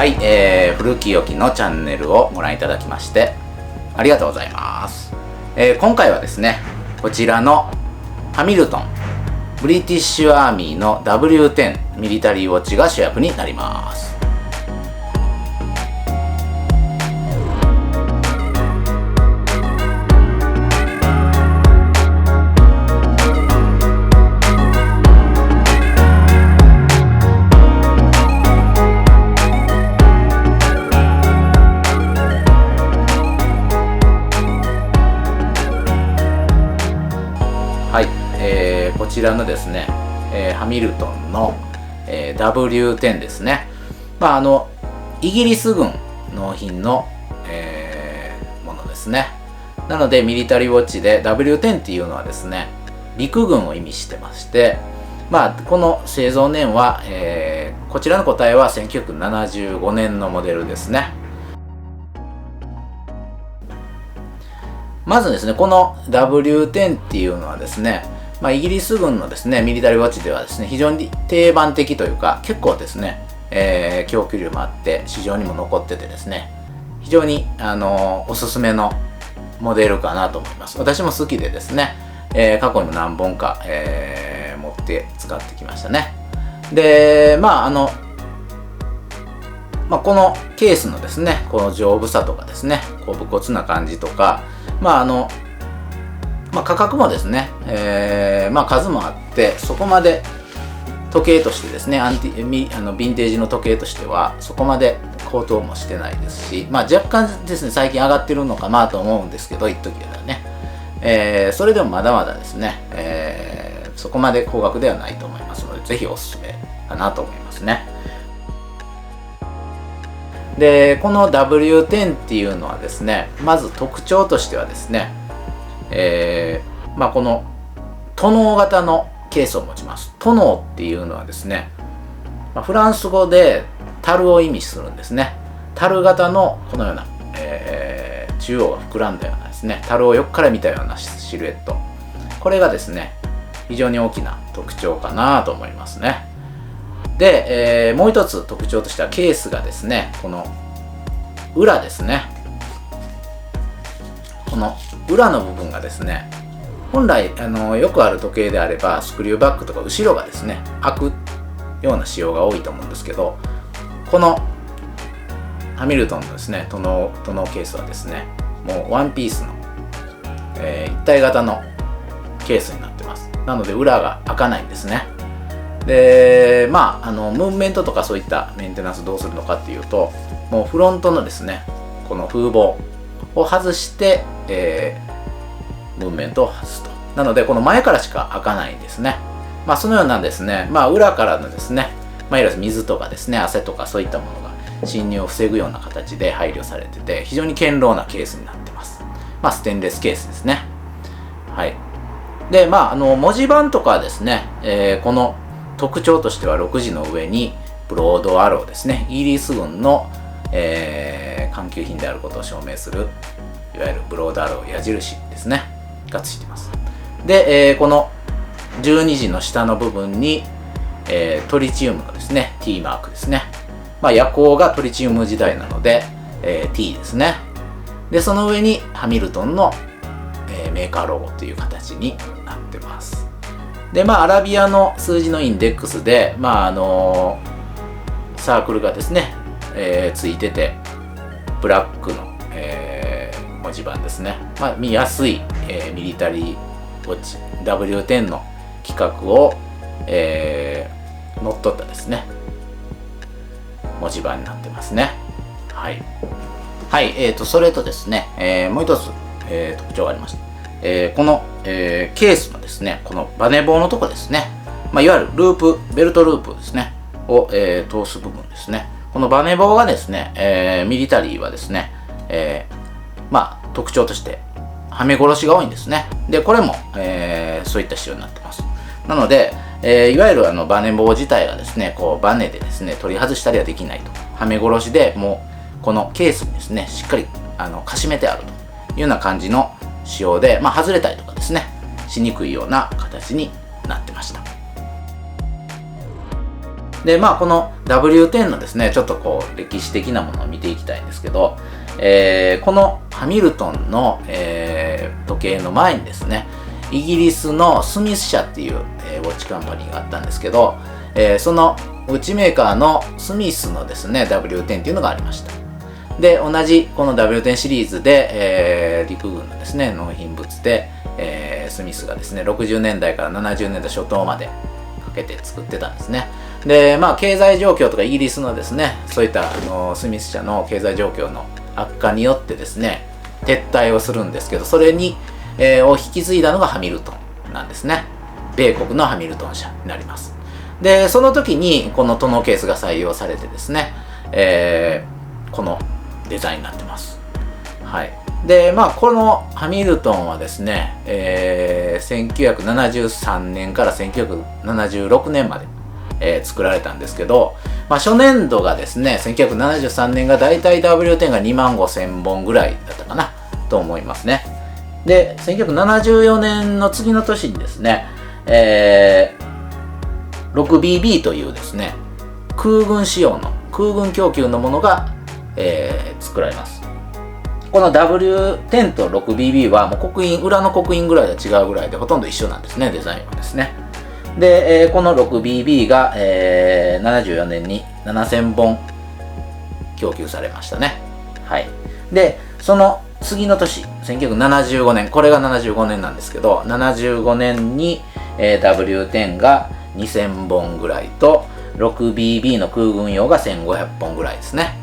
はい、古き良きのチャンネルをご覧いただきましてありがとうございます。今回はですね、こちらのハミルトンブリティッシュアーミーの W10 ミリタリーウォッチが主役になります。はい、こちらのですね、ハミルトンの、W10 ですね。イギリス軍納品の、ものですね。なのでミリタリーウォッチで W10 っていうのはですね、陸軍を意味してまして、この製造年は、こちらの答えは1975年のモデルですね。まずですね、この W10 っていうのはですね、イギリス軍のですね、ミリタリーウォッチではですね、非常に定番的というか、結構ですね、供給量もあって、市場にも残っててですね、非常におすすめのモデルかなと思います。私も好きでですね、過去にも何本か、持って使ってきましたね。で、このケースのですね、この丈夫さとかですね、武骨な感じとか、価格もですね、数もあって、そこまで時計としてですね、ヴィンテージの時計としては、そこまで高騰もしてないですし、若干ですね、最近上がってるのかなと思うんですけど、一時ではね、それでもまだまだですね、そこまで高額ではないと思いますので、ぜひおすすめかなと思いますね。で、この W10 っていうのはですね、まず特徴としてはですね、このトノー型のケースを持ちます。トノーっていうのはですね、フランス語で樽を意味するんですね。樽型のこのような、中央が膨らんだようなですね、樽を横から見たようなシルエット。これがですね、非常に大きな特徴かなと思いますね。で、もう一つ特徴としてはケースがですね、この裏ですね。この裏の部分がですね、本来よくある時計であればスクリューバッグとか後ろがですね、開くような仕様が多いと思うんですけど、このハミルトンのですね、トノーケースはですね、もうワンピースの、一体型のケースになってます。なので裏が開かないんですね。で、ムーブメントとかそういったメンテナンスどうするのかっていうと、もうフロントのですね、この風防を外して、ムーブメントを外すと。なのでこの前からしか開かないんですね。そのようなですね、裏からのですね、いわゆる水とかですね、汗とかそういったものが侵入を防ぐような形で配慮されてて、非常に堅牢なケースになってます。ステンレスケースですね。はい。で、文字盤とかはですね、この特徴としては6時の上にブロードアローですね、イギリス軍の、艦級品であることを証明するいわゆるブロードアロー矢印ですねがついています。で、この12時の下の部分に、トリチウムのですね T マークですね。夜光がトリチウム時代なので、T ですね。でその上にハミルトンの、メーカーロゴという形になってます。でアラビアの数字のインデックスでサークルがですね、ついててブラックの、文字盤ですね。見やすい、ミリタリーウォッチ W10 の規格を、乗っ取ったですね文字盤になってますね。はい、はい、それとですね、もう一つ、特徴がありました。この、ケースのですね、このバネ棒のとこですね、いわゆるループ、ベルトループですねを、通す部分ですね。このバネ棒がですね、ミリタリーはですね、特徴としてはめ殺しが多いんですね。でこれも、そういった仕様になってます。なので、いわゆるバネ棒自体がですね、こうバネでですね取り外したりはできないと。はめ殺しでもうこのケースにですねしっかりかしめてあるというような感じの仕様で、外れたりとかですねしにくいような形になってました。で、この W10 のですね、ちょっとこう、歴史的なものを見ていきたいんですけど、このハミルトンの、時計の前にですね、イギリスのスミス社っていう、ウォッチカンパニーがあったんですけど、そのウォッチメーカーのスミスのですね、W10 っていうのがありました。で、同じこの W10 シリーズで、陸軍のですね、納品物で、スミスがですね、60年代から70年代初頭までかけて作ってたんですね。で、経済状況とかイギリスのですね、そういったスミス社の経済状況の悪化によってですね、撤退をするんですけど、それに、を引き継いだのがハミルトンなんですね。米国のハミルトン社になります。で、その時にこのトノケースが採用されてですね、このデザインになってます。はい。で、このハミルトンはですね、1973年から1976年まで、作られたんですけど、初年度がですね、1973年がだいたい W10 が25,000本ぐらいだったかなと思いますね。で、1974年の次の年にですね、6BB というですね、空軍仕様の空軍供給のものが、作られます。この W10 と 6BB はもう刻印、裏の刻印ぐらいで違うぐらいでほとんど一緒なんですね、デザインはですね。で、この 6BB が、74年に7000本供給されましたね。はい。で、その次の年、1975年、これが75年なんですけど、75年に、W10 が2000本ぐらいと、6BB の空軍用が1500本ぐらいですね。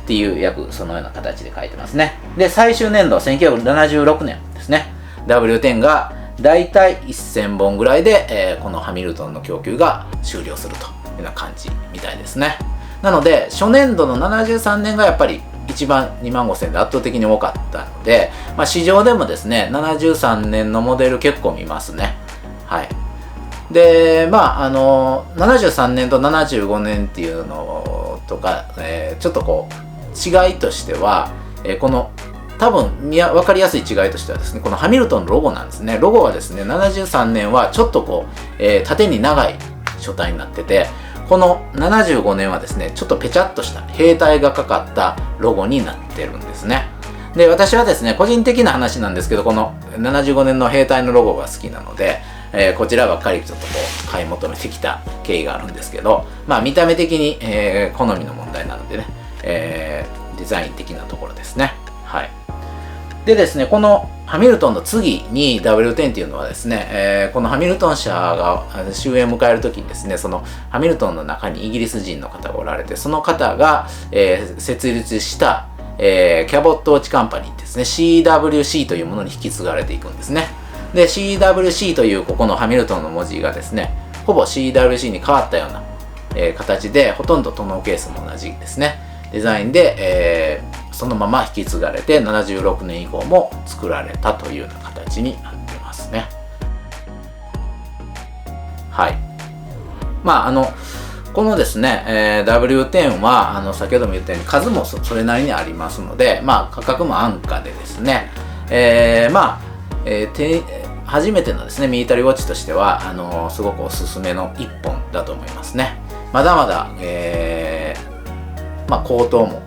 っていう約そのような形で書いてますね。で、最終年度、1976年ですね。W10 がだいたい1000本ぐらいで、このハミルトンの供給が終了するというような感じみたいですね。なので、初年度の73年がやっぱり一番25,000で圧倒的に多かったので、市場でもですね、73年のモデル結構見ますね。はい。で、73年と75年っていうのとか、ちょっとこう、違いとしては、この多分分かりやすい違いとしてはですね、このハミルトンのロゴなんですね。ロゴはですね、73年はちょっとこう、縦に長い書体になってて、この75年はですね、ちょっとペチャっとした兵隊がかかったロゴになってるんですね。で、私はですね、個人的な話なんですけど、この75年の兵隊のロゴが好きなので、こちらばっかりちょっとこう買い求めてきた経緯があるんですけど、見た目的に、好みの問題なのでね、デザイン的なところですね。はい。でですね、このハミルトンの次に W10 っていうのはですね、このハミルトン社が終焉を迎えるときにですね、そのハミルトンの中にイギリス人の方がおられて、その方が、設立した、キャボットウォッチカンパニーですね、CWC というものに引き継がれていくんですね。で、CWC というここのハミルトンの文字がですね、ほぼ CWC に変わったような、形で、ほとんどトノケースも同じですね、デザインで、そのまま引き継がれて76年以降も作られたというような形になってますね。はい。このですね、W10 は先ほども言ったように数もそれなりにありますので、価格も安価でですね、初めてのですね、ミリタリーウォッチとしてはすごくおすすめの一本だと思いますね。まだまだ、高騰も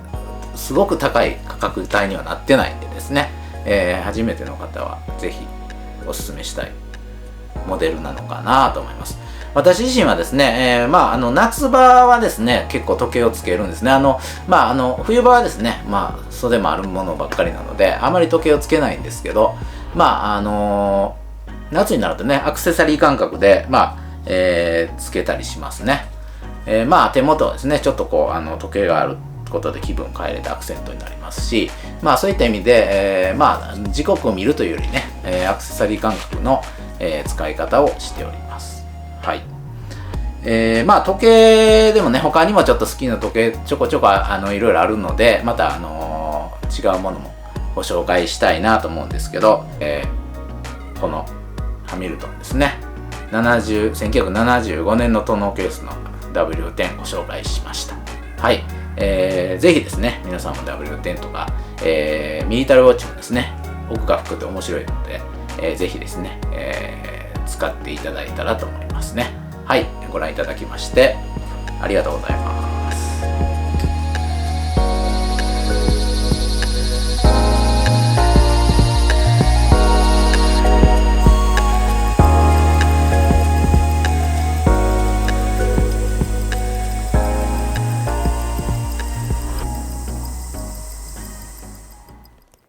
すごく高い価格帯にはなってないんでですね、初めての方はぜひおすすめしたいモデルなのかなと思います。私自身はですね、夏場はですね、結構時計をつけるんですね。冬場はですね、袖もあるものばっかりなので、あまり時計をつけないんですけど、夏になるとね、アクセサリー感覚で、つけたりしますね。手元はですね、ちょっとこう、時計があることで気分変えれたアクセントになりますし、そういった意味で、時刻を見るというよりね、アクセサリー感覚の、使い方をしております。はい。時計でもね、他にもちょっと好きな時計ちょこちょこいろいろあるので、また違うものもご紹介したいなと思うんですけど、このハミルトンですね、1975年のトノケースの W10 ご紹介しました。はい。ぜひですね、皆さんも W10 とか、ミリタルウォッチもですね、奥が深くて面白いので、ぜひですね、使っていただいたらと思いますね。はい、ご覧いただきましてありがとうございます。